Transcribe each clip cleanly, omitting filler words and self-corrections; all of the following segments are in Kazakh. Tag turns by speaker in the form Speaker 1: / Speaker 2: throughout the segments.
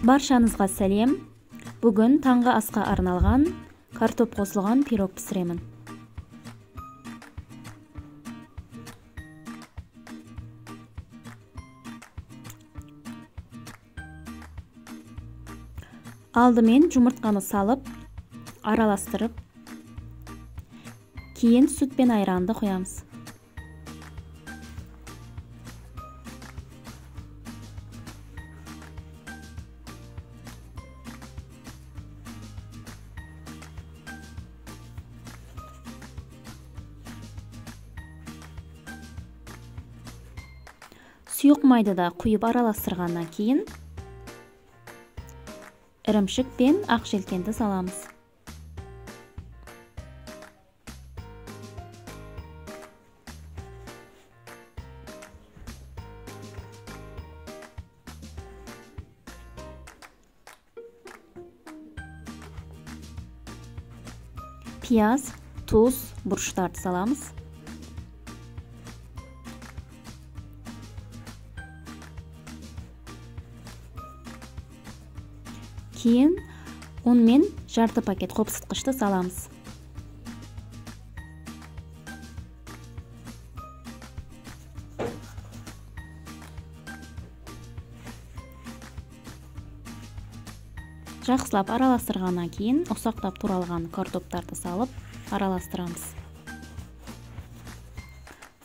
Speaker 1: Баршаңызға сәлем. Бүгін таңғы асқа арналған картоп қосылған пирог пісіремін. Алдымен жұмыртқаны салып, араластырып, кейін сүт пен айранды құямыз. Сұйық майды да құйып араластырғаннан кейін ірімшік пен ақ желкенді саламыз. Пияз, тұз, бұрыштарды саламыз. Кейін ұн мен жарты пакет қопсытқышты саламыз. Жақсылап араластырғаннан кейін ұсақтап туралған картоптарды салып араластырамыз.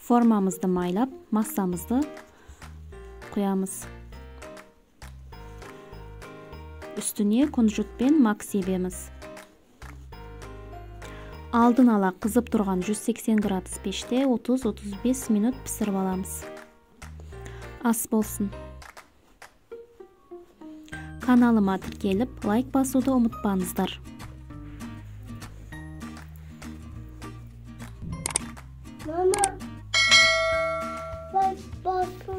Speaker 1: Формамызды майлап, массамызды құямыз. Үстіне күнжіт пен мак себеміз. Алдын ала қызып тұрған 180 градус пеште 30-35 минут пісіріп аламыз. Ас болсын. Каналыма тіркеліп, лайк басуды ұмытпаңыздар.
Speaker 2: Мама, лайк басу.